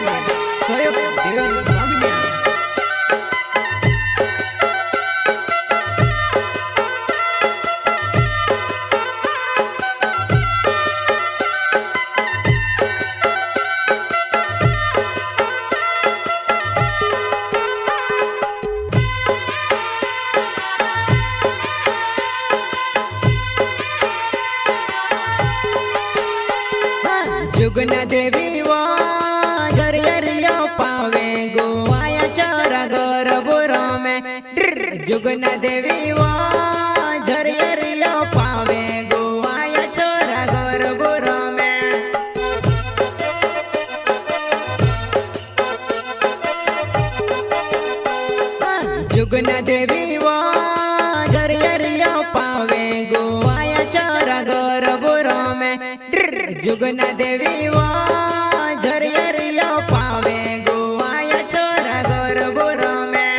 वाले सहयोग देवेंद्र स्वामी। जुगना देवी वो झरियरियो पावे गोवाया चरा घर बुरो में। जुगना देवी वो झरियरियो पावे गोवाया चरा घर बुरो में। जुगना देवी वो झरियरियो पावे गोवाया चरा घर बुरो में। जुगना देवी वो झरियरियो पावे गोवाया छोरा घर बुरो में।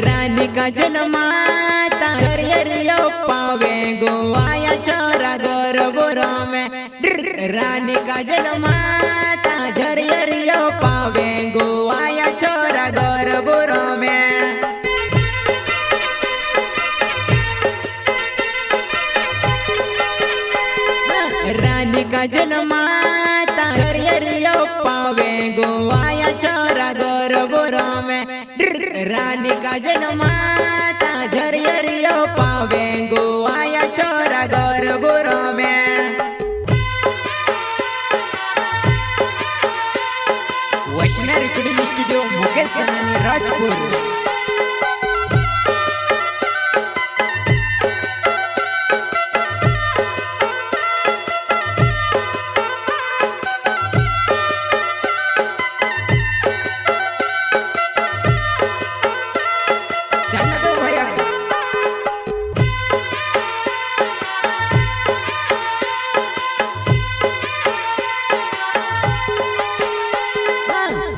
रानी का जन्माता झरियरियो पावे गोवाया छोरा घर बुरो में। रानी का जन्माता झरियरियो पावे गोवाया छोरा घर बुरो में। रानी का जन्माता झरियरियो पावे गोवाया छोरा घर बुरो में। रानी का जन्माता झरियरियो पावे गोवाया छोरा घर बुरो में। वैष्णव रिकॉर्डिंग स्टूडियो मुकेश आणि राजपूर।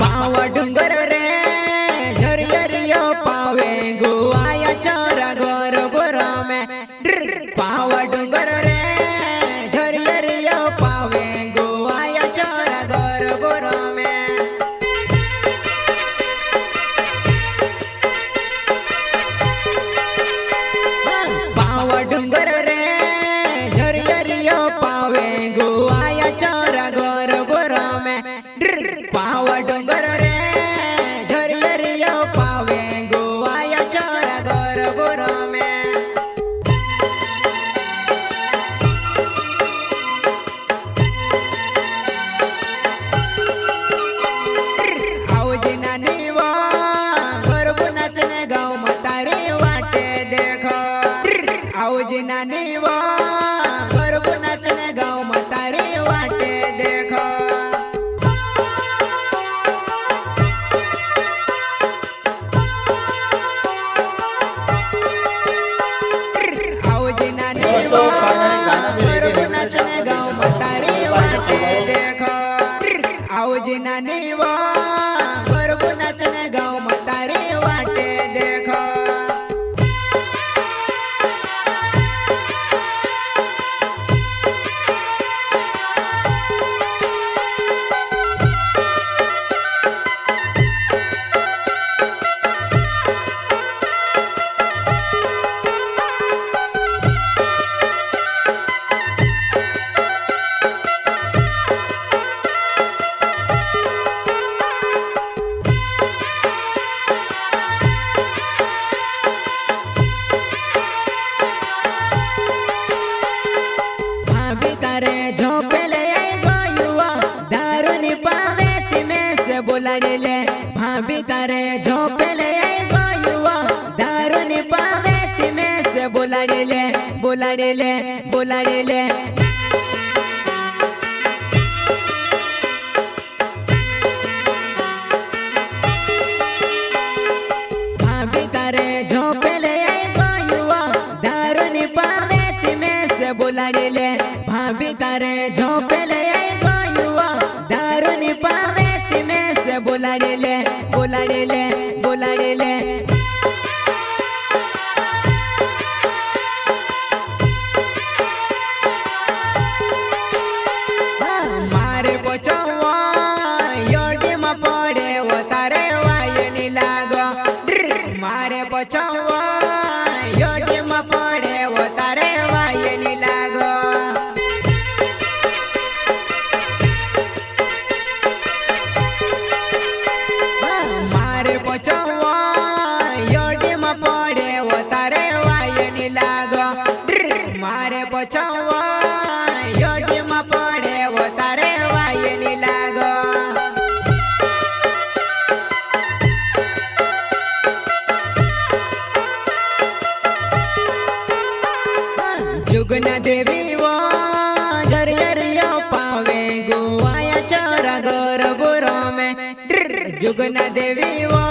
पावा डुंगर रे झरियरियो पावे गोवाया छोरा घर बुरो में। पावा डुंगर रे झरियरियो पावे गोवाया छोरा घर बुरो में। पावा डुंगर रे झरियरियो पावे गोवाया छोरा घर बुरो में। पावा डुंगर रे झरियरियो पावे गोवाया छोरा घर बुरो में। आवजी नानी वो घर बुनाचने गाँव मतारी वाटे देखो। आवजी नानी वो घर बुनाचने गाँव मतारी वाटे देखो। आवजी नानी वो घर बुनाचने गाँव मतारी वाटे देखो। भाभी तारे झोंपले गोयुआ दारू नि पावे तिमे से बोलाडेले बोलाडेले बोलाडेले। भाभी तारे झोंपले गोयुआ दारू नि पावे तिमे से बोलाडेले। भाभी तारे झोंपले गोयुआ दारू नि पावे तिमे से बोलाडेले बोलाडेले बोलाडेले। में जुगना देवी वो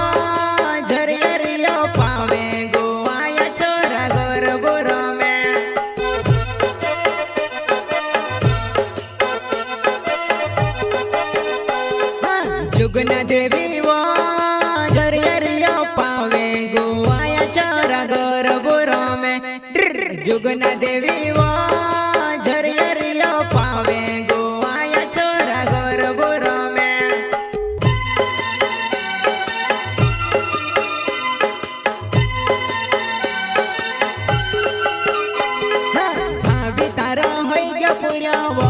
झरियरियो पावे गोवाया छोरा गोर बुरो में जुगना देवी वो झरियरियो पावे गोवाया छोरा गोर बुरो में जुगना देवी वो झरियरियो पावे गोवाया छोरा गोर बुरो में भाभी तारा होई गया पूरा वो